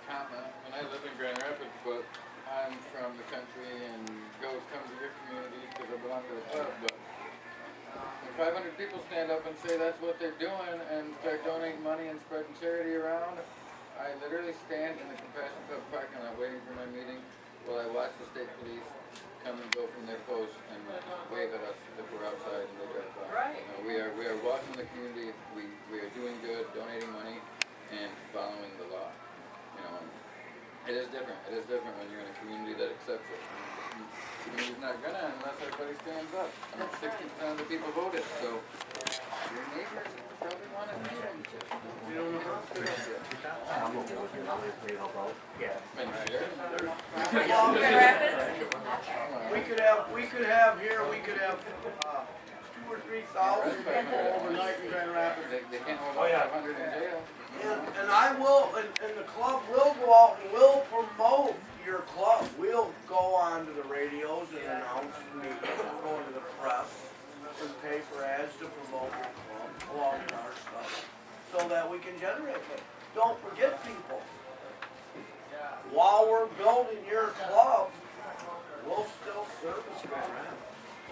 comment, and I live in Grand Rapids, but I'm from the country and come to your community because I belong to the club, but when 500 people stand up and say that's what they're doing and start donating money and spreading charity around, I literally stand in the Compassion Club parking lot waiting for my meeting while I watch the state police come and go from their posts and wave at us if we're outside and they drive by. Right. We are walking in the community, we are doing good, donating money, and following the law. It is different. It is different when you're in a community that accepts it. The community's not gonna unless everybody stands up. 60% of the people voted, so your neighbors probably want to meet them. You don't know how to do it. Yeah. We could have here, we could have 2,000 or 3,000 people overnight in Grand Rapids. They can't hold up 500 in jail. And I will, and the club will go out and will promote your club. We'll go on to the radios and announce meetings, we'll go into the press and pay for ads to promote your club along with our stuff so that we can generate it. Don't forget, people, while we're building your club, we'll still service Grand Rapids.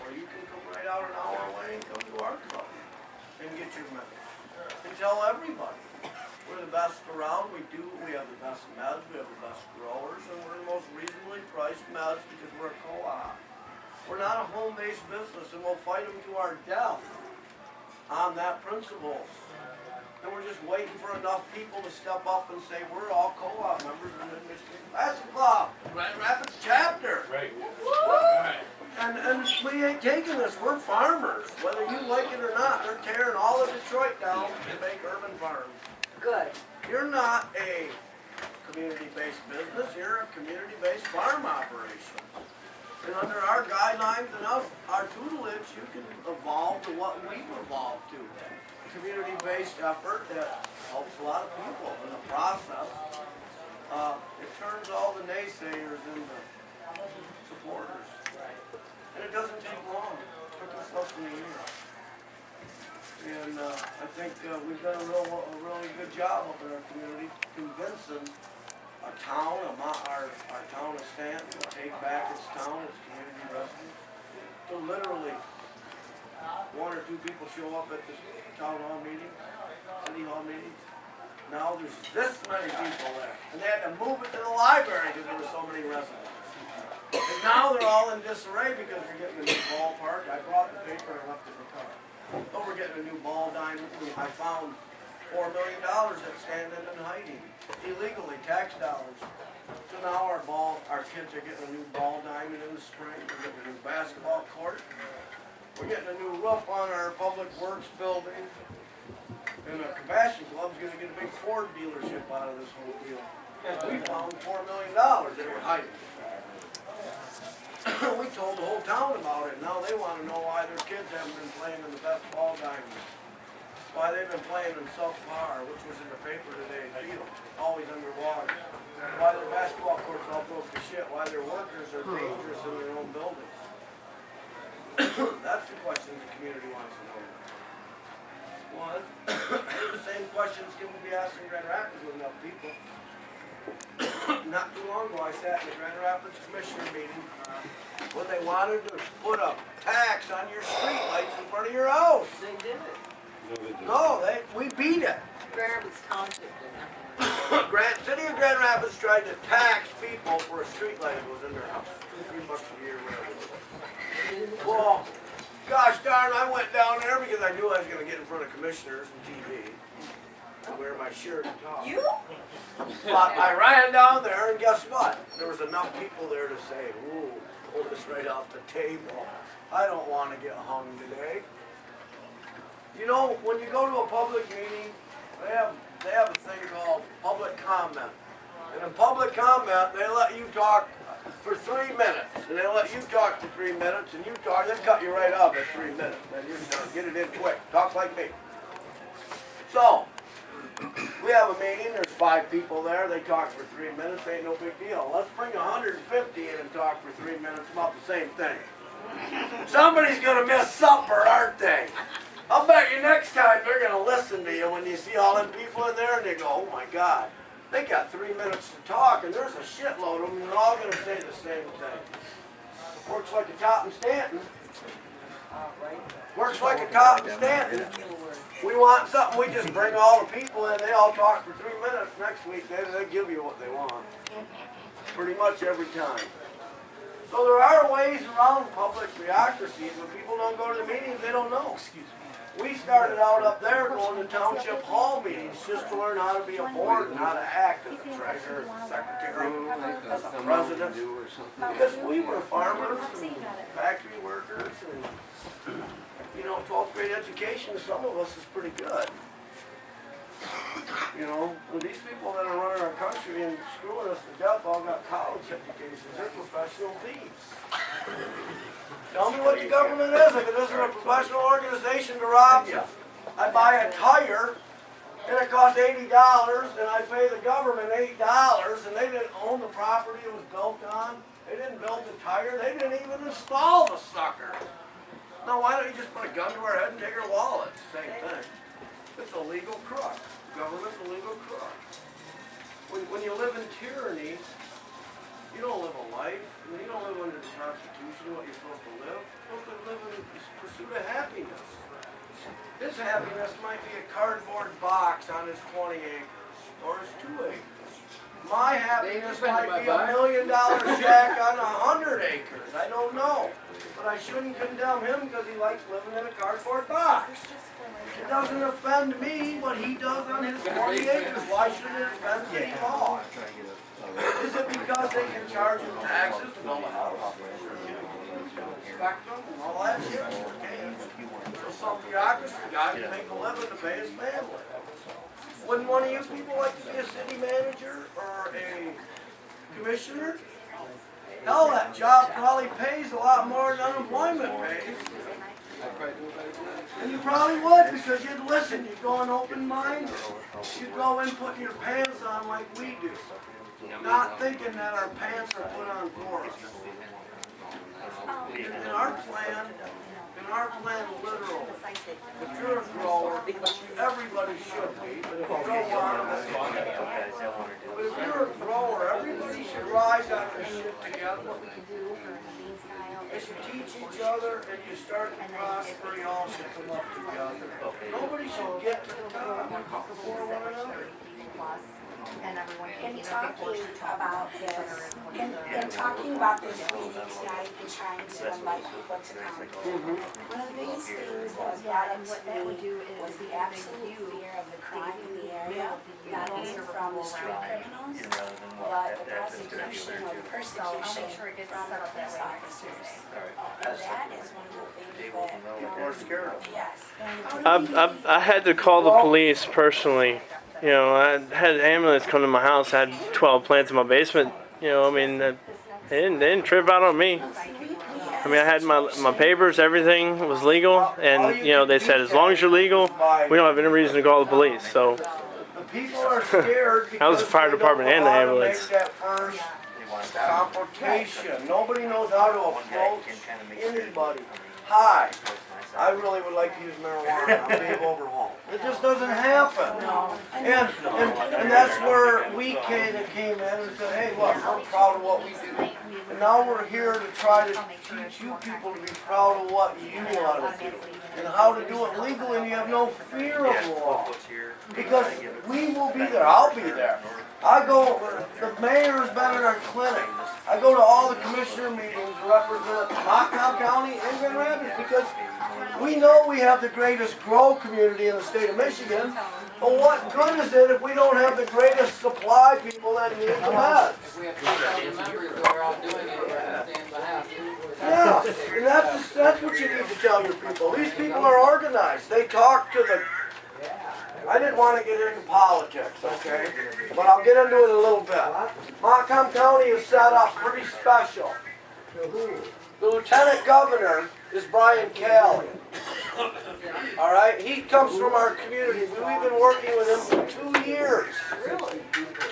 Or you can come right out an hour away and come to our club and get your message. And tell everybody. We're the best around. We have the best meds, we have the best growers, and we're the most reasonably priced meds because we're a co-op. We're not a home-based business, and we'll fight them to our death on that principle. And we're just waiting for enough people to step up and say, we're all co-op members in the Michigan Compassion Club, Grand Rapids chapter. Right. And we ain't taking this. We're farmers. Whether you like it or not, they're tearing all of Detroit down to make urban farms. Good. You're not a community-based business. You're a community-based farm operation. And under our guidelines and our tutelage, you can evolve to what we've evolved to. A community-based effort that helps a lot of people in the process. It turns all the naysayers into supporters. And it doesn't take long. It took us less than a year. And I think we've done a really good job up in our community convincing our town, our town of Stanton, to take back its town, its community residents. So literally, 1 or 2 people show up at the town hall meeting, city hall meetings. Now there's this many people there. And they had to move it to the library because there were so many residents. And now they're all in disarray because we're getting a new ballpark. I brought the paper and left it in the car. Oh, we're getting a new ball diamond. I found $4 million that's standing and hiding illegally, tax dollars. So now our kids are getting a new ball diamond in the spring. We're getting a new basketball court. We're getting a new roof on our public works building. And the Compassion Club's going to get a big Ford dealership out of this whole deal. We found $4 million they were hiding. We told the whole town about it. Now they want to know why their kids haven't been playing in the best ball diamond. Why they've been playing in subpar, which was in the paper today, field, always underwater. Why their basketball courts all broke to shit. Why their workers are dangerous in their own buildings. That's the question the community wants to know. One, the same questions can be asked in Grand Rapids with enough people. Not too long ago, I sat in the Grand Rapids Commissioner meeting when they wanted to put a tax on your street lights in front of your house. They did it. No, we beat it. Grand Rapids Township did City of Grand Rapids tried to tax people for a street light that was in their house. $2-3 a year, whatever it was. Well, gosh darn, I went down there because I knew I was going to get in front of commissioners and TV. I wear my shirt and top. You? But I ran down there, and guess what? There was enough people there to say, ooh, pull this right off the table. I don't want to get hung today. You know, when you go to a public meeting, they have a thing called public comment. And in public comment, they let you talk for 3 minutes. And they let you talk for 3 minutes, and you talk, they cut you right up at 3 minutes. And you're done. Get it in quick. Talk like me. So, we have a meeting, there's 5 people there, they talk for 3 minutes, ain't no big deal. Let's bring 150 in and talk for 3 minutes about the same thing. Somebody's gonna miss supper, aren't they? I'll bet you next time they're gonna listen to you when you see all them people in there and they go, oh my God, They got 3 minutes to talk, and there's a shitload of them, and they're all gonna say the same thing. Works like a cop in Stanton. Works like a cop in Stanton. We want something, we just bring all the people in, they all talk for 3 minutes. Next week, they give you what they want. Pretty much every time. So there are ways around public bureaucracy. When people don't go to the meetings, they don't know. We started out up there going to township hall meetings just to learn how to be a board and how to act as a treasurer, as a secretary, as a president. Because we were farmers and factory workers and, you know, 12th grade education, some of us is pretty good. You know, and these people that are running our country and screwing us to death all got college educations. They're professional thieves. Tell me what the government is if it isn't a professional organization to rob you. I buy a tire and it costs $80 and I pay the government $8 and they didn't own the property it was built on. They didn't build the tire. They didn't even install the sucker. Now why don't you just put a gun to our head and take our wallets? Same thing. It's a legal crook. Government's a legal crook. When you live in tyranny, you don't live a life. You don't live under the Constitution, what you're supposed to live. You're supposed to live in the pursuit of happiness. His happiness might be a cardboard box on his 20 acres, or his 2 acres. My happiness might be $1 million shack on 100 acres. I don't know. But I shouldn't condemn him because he likes living in a cardboard box. It doesn't offend me what he does on his 40 acres. Why should it offend City Hall? Is it because they can charge him taxes to build a house? Inspect them and all that shit? So some bureaucracy guy can make a living to pay his family. Wouldn't one of you people like to be a city manager or a commissioner? Hell, that job probably pays a lot more than unemployment pays. And you probably would because you'd listen, you'd go in open mind, you'd go in putting your pants on like we do. Not thinking that our pants are put on for us. In our plan, literal, if you're a grower, everybody should be, but if you grow on, that's fine. But if you're a grower, everybody should rise on their shit together. As you teach each other and you start to prosper, you all should come up together. Nobody should get to the top before one another. In talking about this meeting tonight and trying to invite people to come, one of the biggest things that was brought up to me was the absolute fear of the crime in the area, not only from the street criminals, but the prosecution or the persecution from the police officers. And that is one of the things that People are scared of. yes. I had to call the police personally. You know, I had an ambulance come to my house. I had 12 plants in my basement. You know, I mean, they didn't trip out on me. I mean, I had my papers, everything was legal, and you know, they said as long as you're legal, we don't have any reason to call the police. So The people are scared because that was the fire department and the they don't know how to ambulance. make that first confrontation. Nobody knows how to approach anybody. Hi, I really would like to use marijuana. I'm Dave Overholt. It just doesn't happen. And that's where we came in and said, hey, look, we're proud of what we do. And now we're here to try to teach you people to be proud of what you want to do. And how to do it legally, and you have no fear of law. Because we will be there. I'll be there. The mayor has been in our clinic. I go to all the commissioner meetings to represent Macomb County and Grand Rapids because we know we have the greatest grow community in the state of Michigan. But what good is it if we don't have the greatest supply people that need the best? If we have 2,000 members that are all doing it, we're on the same behalf. Yeah, and that's what you need to tell your people. These people are organized. They talk to the... I didn't want to get into politics, okay? But I'll get into it a little bit. Macomb County is set up pretty special. The lieutenant governor is Brian Calley. All right? He comes from our community. We've been working with him for 2 years.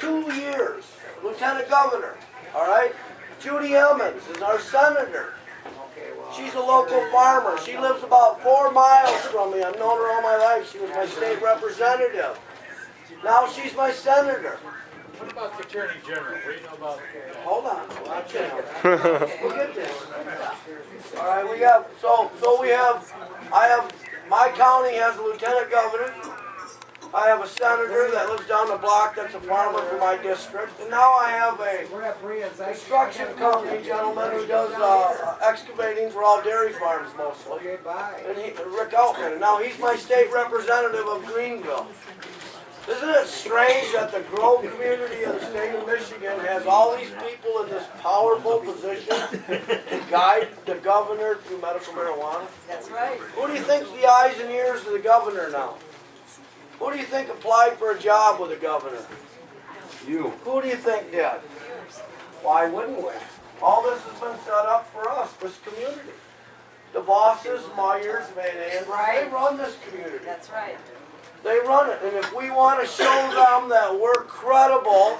2 years. Lieutenant governor. All right? Judy Emmons is our senator. She's a local farmer. She lives about 4 miles from me. I've known her all my life. She was my state representative. Now she's my senator. What about the Attorney General? What do you know about? Hold on, watch it. We'll get there. All right, we have, my county has a lieutenant governor. I have a senator that lives down the block that's a farmer for my district. And now I have a construction company gentleman who does excavating for all dairy farms mostly. And Rick Altman. And now he's my state representative of Greenville. Isn't it strange that the Grove community of the state of Michigan has all these people in this powerful position to guide the governor through medical marijuana? That's right. Who do you think's the eyes and ears of the governor now? Who do you think applied for a job with the governor? You. Who do you think did? Why wouldn't we? All this has been set up for us, this community. The Vosses, Myers, Van Andren, they run this community. That's right. They run it, and if we want to show them that we're credible,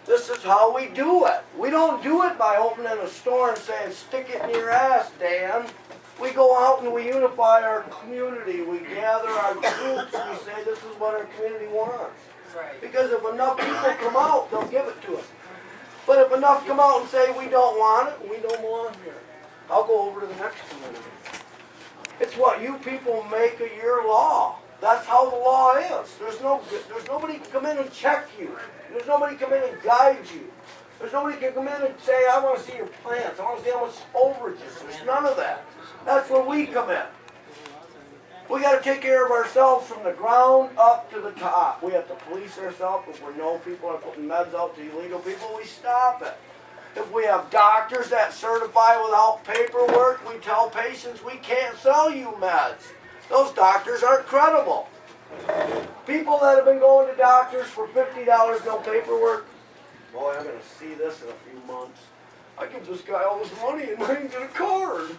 this is how we do it. We don't do it by opening a store and saying, stick it in your ass, Dan. We go out and we unify our community. We gather our groups and we say, this is what our community wants. Right. Because if enough people come out, they'll give it to us. But if enough come out and say, we don't want it, we don't belong here. I'll go over to the next community. It's what you people make of your law. That's how the law is. There's nobody can come in and check you. There's nobody come in and guide you. There's nobody can come in and say, I want to see your plants. I want to see how much overages. There's none of that. That's where we come in. We got to take care of ourselves from the ground up to the top. We have to police ourselves. If we know people are putting meds out to illegal people, we stop it. If we have doctors that certify without paperwork, we tell patients we can't sell you meds. Those doctors aren't credible. People that have been going to doctors for $50, no paperwork, boy, I'm going to see this in a few months. I give this guy all this money and I didn't get a card.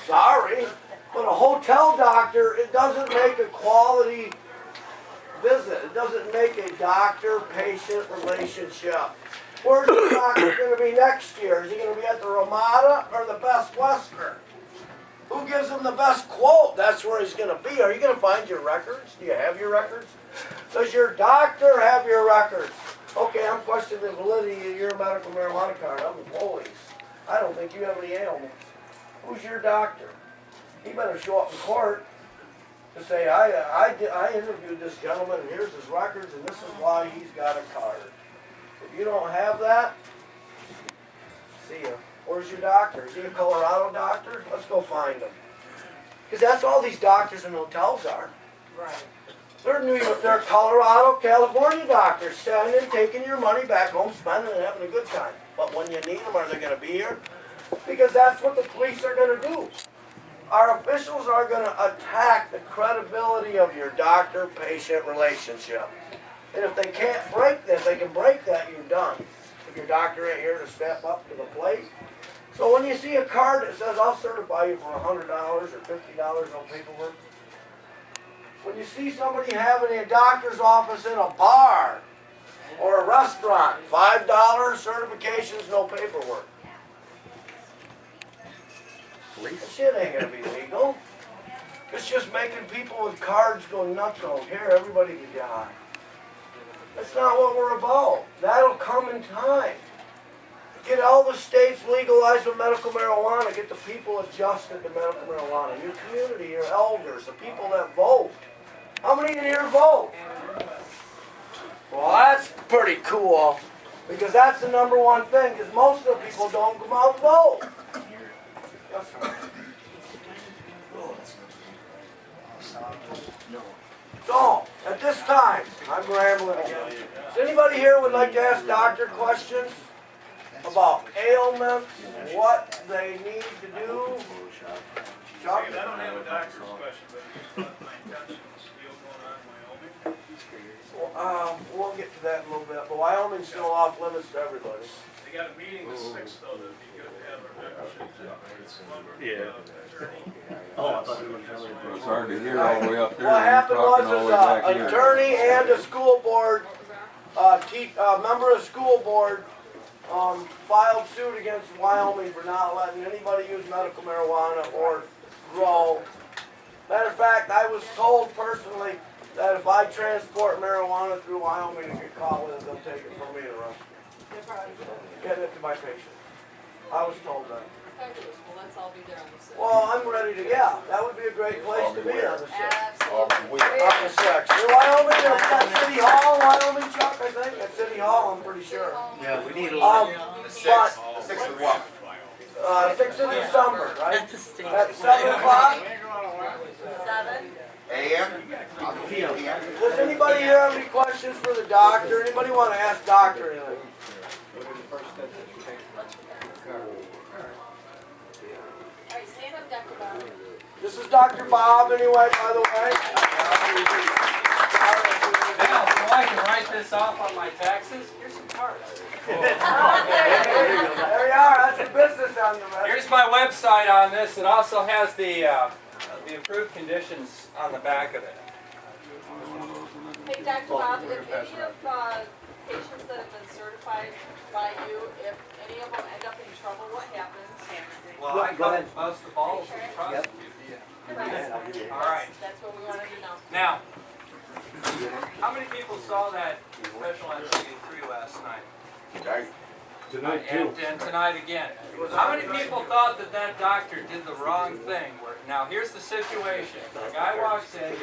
Sorry. But a hotel doctor, it doesn't make a quality visit. It doesn't make a doctor-patient relationship. Where's the doctor going to be next year? Is he going to be at the Ramada or the Best Western? Who gives him the best quote? That's where he's going to be. Are you going to find your records? Do you have your records? Does your doctor have your records? Okay, I'm questioning the validity of your medical marijuana card. I'm the police. I don't think you have any ailments. Who's your doctor? He better show up in court to say, I interviewed this gentleman, and here's his records, and this is why he's got a card. If you don't have that, see ya. Where's your doctor? Is he a Colorado doctor? Let's go find him. Because that's all these doctors and hotels are. Right. They're New York, they're Colorado, California doctors, standing, taking your money back home, spending and having a good time. But when you need them, are they going to be here? Because that's what the police are going to do. Our officials are going to attack the credibility of your doctor-patient relationship. And if they can't break that, if they can break that, you're done. If your doctor ain't here to step up to the plate. So when you see a card that says, I'll certify you for $100 or $50, no paperwork. When you see somebody having a doctor's office in a bar or a restaurant, $5 certifications, no paperwork. That shit ain't gonna be legal. It's just making people with cards go nuts on here, everybody can die. That's not what we're about. That'll come in time. Get all the states legalized with medical marijuana. Get the people adjusted to medical marijuana. Your community, your elders, the people that vote. How many in here vote? Well, that's pretty cool. Because that's the number one thing. Because most of the people don't come out and vote. Yes, sir. So, at this time, I'm rambling again. Does anybody here would like to ask doctor questions about ailments, what they need to do? Chuck? I don't have a doctor's question, but it's not my intentions. Deal going on in Wyoming. We'll get to that in a little bit, but Wyoming's still off limits to everybody. They got a meeting the 6th, though, that'd be good to have our membership. It's hard to hear all the way up there. What happened was Talking all the way back an here. attorney and a school board, member of the school board, filed suit against Wyoming for not letting anybody use medical marijuana or grow. Matter of fact, I was told personally that if I transport marijuana through Wyoming and get caught with it, they'll take it from me and arrest me. Get it to my patient. I was told that. Fabulous, well, let's all be there on the sixth. Well, I'm ready to, yeah, that would be a great place to be on the 6th. Absolutely. On the 6th. In Wyoming, at City Hall, Wyoming, Chuck, I think, at City Hall, I'm pretty sure. Yeah, we need a But, The sixth of what? 6th of December, right? At the state. At 7 o'clock? 7? AM? Does anybody here have any questions for the doctor? Anybody want to ask doctor anything? Alright, stand up, Dr. Bob. This is Dr. Bob, anyway, by the way. Now, so I can write this off on my taxes, here's some cards. There you are, that's your business on the record. Here's my website on this. It also has the approved conditions on the back of it. Hey, Dr. Bob, if any of patients that have been certified by you, if any of them end up in trouble, what happens? Well, I come bust the balls and prosecute. All right. That's what we wanted to know. Now, how many people saw that special on TV3 last night? Tonight And tonight again. How many people thought that that doctor did the wrong thing? Now, here's the situation. A guy walks in,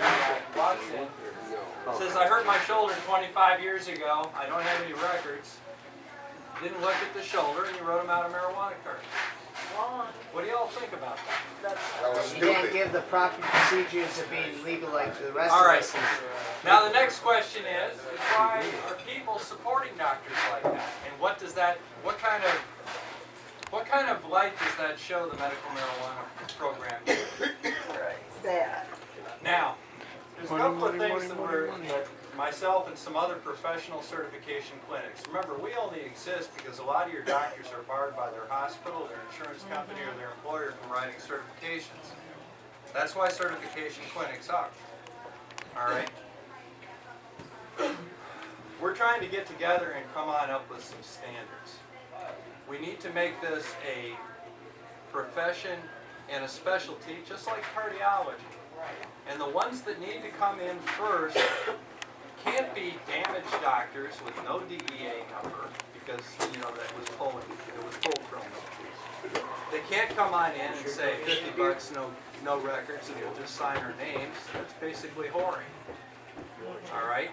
says, I hurt my shoulder 25 years ago. I don't have any records. Didn't look at the shoulder, and you wrote him out a marijuana card. What do y'all think about that? You can't give the proper procedures of being legal like the rest All of right. us. Now the next question is why are people supporting doctors like that? And what does that, what kind of light does that show the medical marijuana program? Bad. Now, there's a couple of things that myself and some other professional certification clinics. Remember, we only exist because a lot of your doctors are barred by their hospital, their insurance company, or their employer from writing certifications. That's why certification clinics are. All right? We're trying to get together and come on up with some standards. We need to make this a profession and a specialty, just like cardiology. And the ones that need to come in first can't be damaged doctors with no DEA number, because, you know, it was pulled from them. They can't come on in and say $50, no records, and you'll just sign our names. That's basically whoring. All right?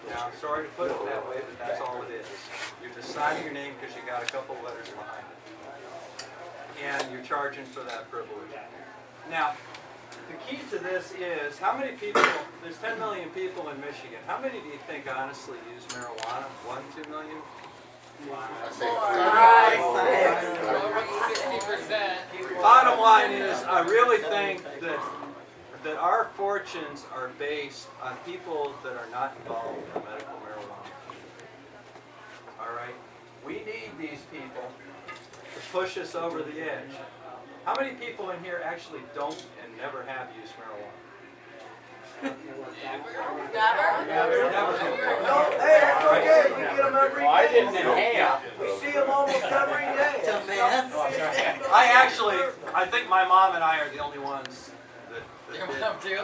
Now, I'm sorry to put it that way, but that's all it is. You're just signing your name because you got a couple letters behind it. And you're charging for that privilege. Now, the key to this is, how many people, there's 10 million people in Michigan. How many do you think honestly use marijuana? 1, 2 million? Bottom line is, I really think that our fortunes are based on people that are not involved in medical marijuana. All right? We need these people to push us over the edge. How many people in here actually don't and never have used marijuana? Never? No, hey, that's okay, we get them every day. I didn't inhale. We see them almost every day. I think my mom and I are the only ones that Your did. mom too?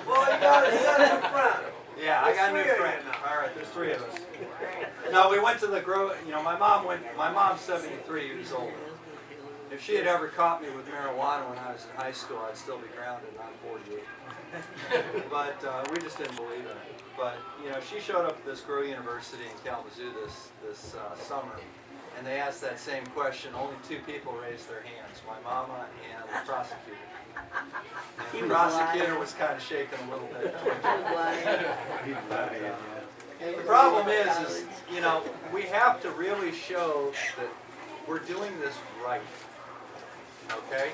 Well, you got a new friend. Yeah, I got a new There's 3 of friend. you now. All right, there's 3 of us. No, we went to the my mom's 73 years old. If she had ever caught me with marijuana when I was in high school, I'd still be grounded, and I'm 48. But we just didn't believe in it. But, you know, she showed up at this Grow University in Kalamazoo this summer, and they asked that same question. Only 2 people raised their hands, my mama and the prosecutor. And the prosecutor was kind of shaking a little bit. The problem is, you know, we have to really show that we're doing this right. Okay?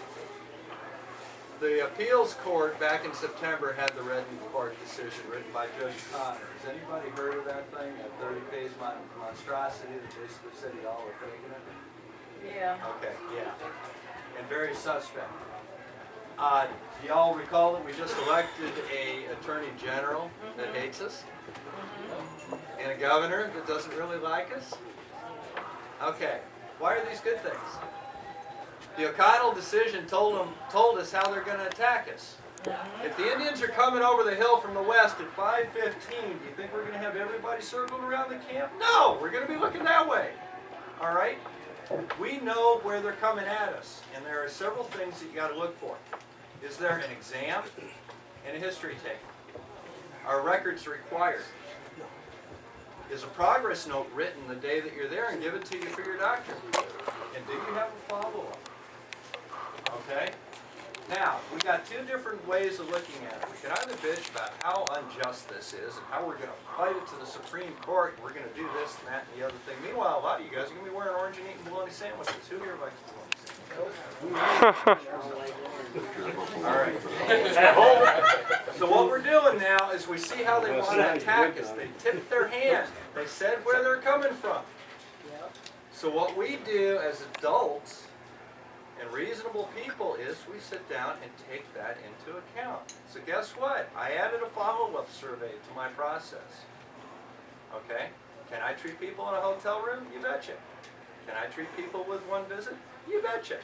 The appeals court back in September had the Redden Court decision written by Judge Connor. Has anybody heard of that thing? That 30-page monstrosity that basically said y'all were faking it? Yeah. Okay, yeah. And very suspect. Do y'all recall that we just elected a attorney general that hates us? And a governor that doesn't really like us? Okay, why are these good things? The O'Connell decision told us how they're going to attack us. If the Indians are coming over the hill from the west at 5:15, do you think we're going to have everybody circled around the camp? No, we're going to be looking that way. All right? We know where they're coming at us, and there are several things that you got to look for. Is there an exam and a history tape? Are records required? Is a progress note written the day that you're there and given to you for your doctor? And do you have a follow-up? Okay? Now, we got two different ways of looking at it. We can either bitch about how unjust this is and how we're going to fight it to the Supreme Court and we're going to do this and that and the other thing. Meanwhile, a lot of you guys are going to be wearing orange and eating bologna sandwiches. Who here likes bologna sandwiches? All right. So what we're doing now is we see how they want to attack us. They tipped their hand. They said where they're coming from. So what we do as adults and reasonable people is we sit down and take that into account. So guess what? I added a follow-up survey to my process. Okay? Can I treat people in a hotel room? You betcha. Can I treat people with one visit? You betcha.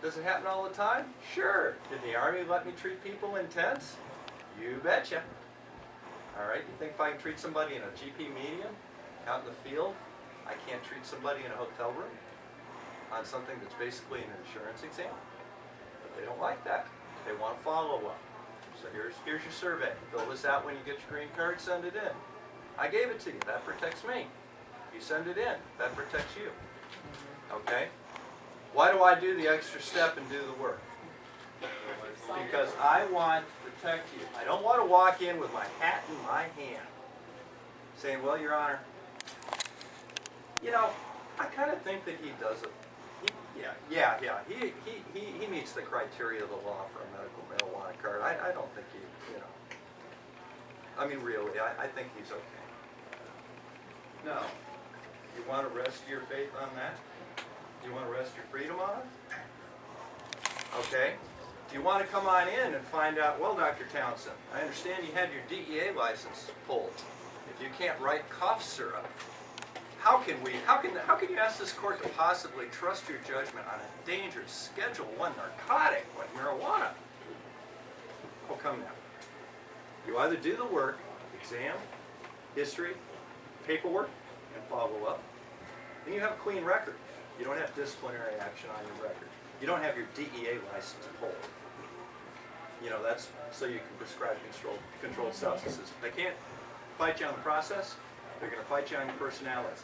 Does it happen all the time? Sure. Did the Army let me treat people in tents? You betcha. All right? You think if I can treat somebody in a GP medium out in the field, I can't treat somebody in a hotel room on something that's basically an insurance exam? But they don't like that. They want to follow up. So here's your survey. Fill this out when you get your green card, send it in. I gave it to you. That protects me. You send it in. That protects you. Okay? Why do I do the extra step and do the work? Because I want to protect you. I don't want to walk in with my hat in my hand saying, well, Your Honor, you know, I kind of think that he does it. He meets the criteria of the law for a medical marijuana card. I don't think he, you know. I mean, really, I think he's okay. No. You want to rest your faith on that? You want to rest your freedom on it? Okay. Do you want to come on in and find out, well, Dr. Townsend, I understand you had your DEA license pulled. If you can't write cough syrup, how can you ask this court to possibly trust your judgment on a dangerous Schedule I narcotic like marijuana? Oh, come now. You either do the work, exam, history, paperwork, and follow up, and you have a clean record. You don't have disciplinary action on your record. You don't have your DEA license pulled. You know, that's so you can prescribe controlled substances. If they can't fight you on the process, they're going to fight you on your personality.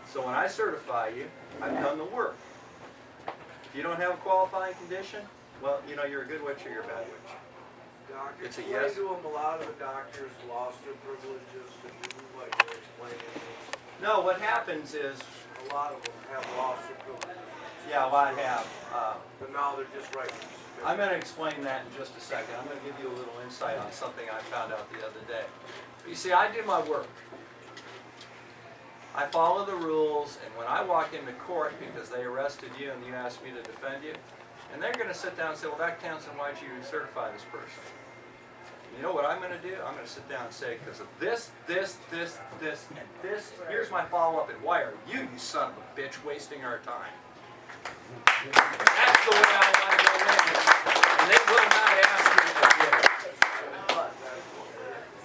So when I certify you, I've done the work. If you don't have a qualifying condition, well, you know, you're a good witch or you're a bad witch. Doctor, It's a why yes. do them, a lot of the doctors lost their privileges to do what you're explaining? No, what happens is, A lot of them have lost their privileges, yeah, well, I have. but now they're just writing. I'm going to explain that in just a second. I'm going to give you a little insight on something I found out the other day. You see, I do my work. I follow the rules, and when I walk into court because they arrested you and you asked me to defend you, and they're going to sit down and say, well, Dr. Townsend, why'd you certify this person? You know what I'm going to do? I'm going to sit down and say, because of this, and this, here's my follow-up, and why are you son of a bitch, wasting our time? That's the way I want to go in. And they will not ask me to do it.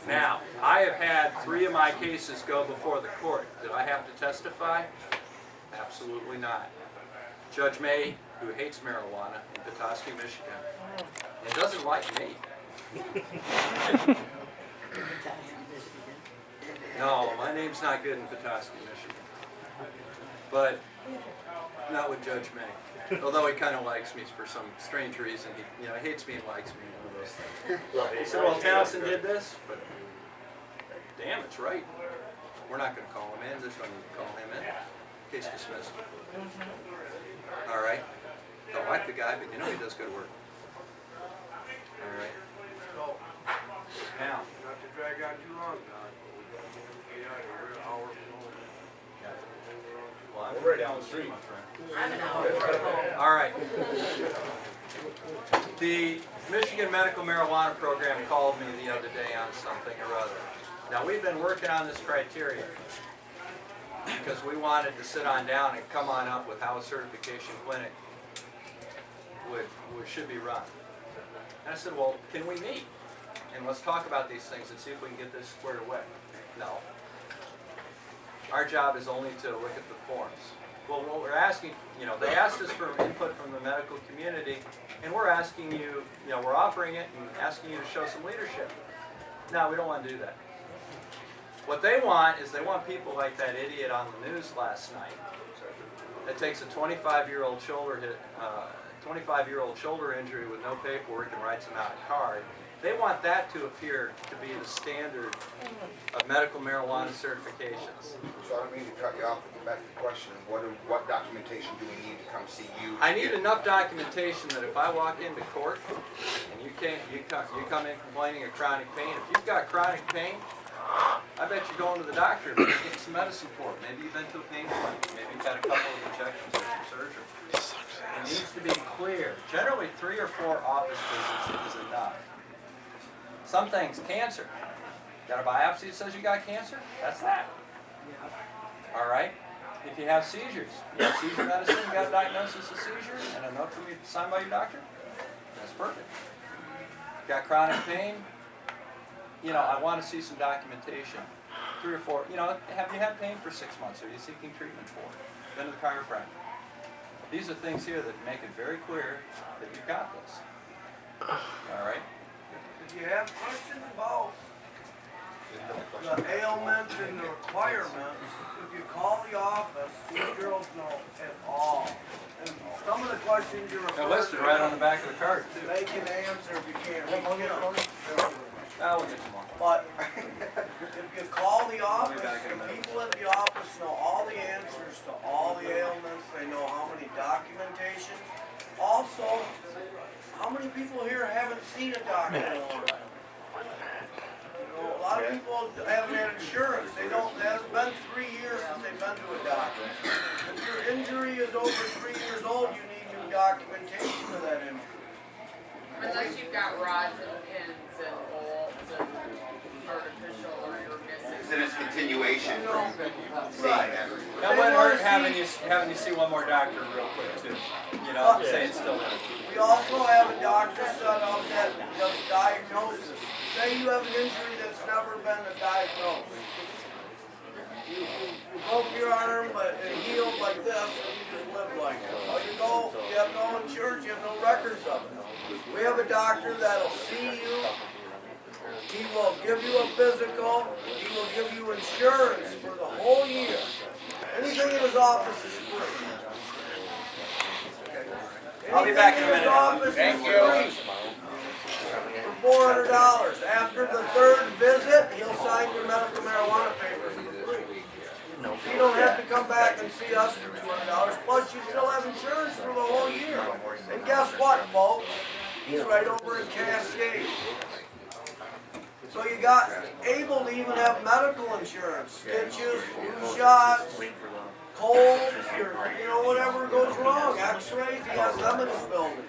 Now, I have had 3 of my cases go before the court. Did I have to testify? Absolutely not. Judge May, who hates marijuana in Petoskey, Michigan, and doesn't like me. No, my name's not good in Petoskey, Michigan. But not with Judge May. Although he kind of likes me for some strange reason. He hates me and likes me, one of those things. He said, well, Townsend did this, but damn, it's right. We're not going to call him in. There's no need to call him in. Case dismissed. All right. Don't like the guy, but you know he does good work. All right. So, Now, not to drag on too long, Don, but we got to get out of here, an hour from home. well, I'm right down the street, my friend. I'm an hour from home. All right. The Michigan Medical Marijuana Program called me the other day on something or other. Now, we've been working on this criteria because we wanted to sit on down and come on up with how a certification clinic should be run. And I said, well, can we meet? And let's talk about these things and see if we can get this squared away. No. Our job is only to look at the forms. Well, what we're asking, you know, they asked us for input from the medical community, and we're asking you, you know, we're offering it and asking you to show some leadership. No, we don't want to do that. What they want is they want people like that idiot on the news last night that takes a 25-year-old shoulder hit, 25-year-old shoulder injury with no paperwork and writes them out a card. They want that to appear to be the standard of medical marijuana certifications. So I don't mean to cut you off, but get back to the question, what documentation do we need to come see you? I need enough documentation that if I walk into court and you come in complaining of chronic pain, if you've got chronic pain, I bet you're going to the doctor and getting some medicine for it. Maybe you've been to a pain clinic, maybe you've had a couple of injections or some surgery. It needs to be clear. Generally 3 or 4 office visits is enough. Some things, cancer. Got a biopsy that says you got cancer? That's that. All right? If you have seizures, you have seizure medicine, you got a diagnosis of seizure, and a note from you signed by your doctor? That's perfect. Got chronic pain? You know, I want to see some documentation. 3 or 4, you know, have you had pain for 6 months? Are you seeking treatment for it? Been to the chiropractor? These are things here that make it very clear that you've got this. All right? If you have questions about the ailments and the requirements, if you call the office, these girls know it all. And some of the questions you're They're referring listed right on the back of the card, too. they can answer if you can't reach them. Now we'll get some more. But if you call the office, the people at the office know all the answers to all the ailments, they know how many documentations. Also, how many people here haven't seen a doctor in a while? You know, a lot of people haven't had insurance. It hasn't been 3 years since they've been to a doctor. If your injury is over 3 years old, you need new documentation of that injury. Unless you've got rods and pins and bolts and artificial or you're missing. Then it's continuation from seeing Right. them. That wouldn't hurt having you see one more doctor real quick, too. You know, say it's still there. We also have a doctor set up that does diagnosis. Say you have an injury that's never been diagnosed. You broke your arm, but it healed like this, and you just live like it. Well, you have no insurance, you have no records of it. We have a doctor that'll see you. He will give you a physical. He will give you insurance for the whole year. Anything in his office is free. I'll be back in a minute. Thank you. For $400. After the 3rd visit, he'll sign your medical marijuana papers for free. You don't have to come back and see us for $200. Plus, you still have insurance for the whole year. And guess what, folks? He's right over in Cascade. So you got able to even have medical insurance, stitches, flu shots, colds, or, you know, whatever goes wrong, x-rays, he has them in his building.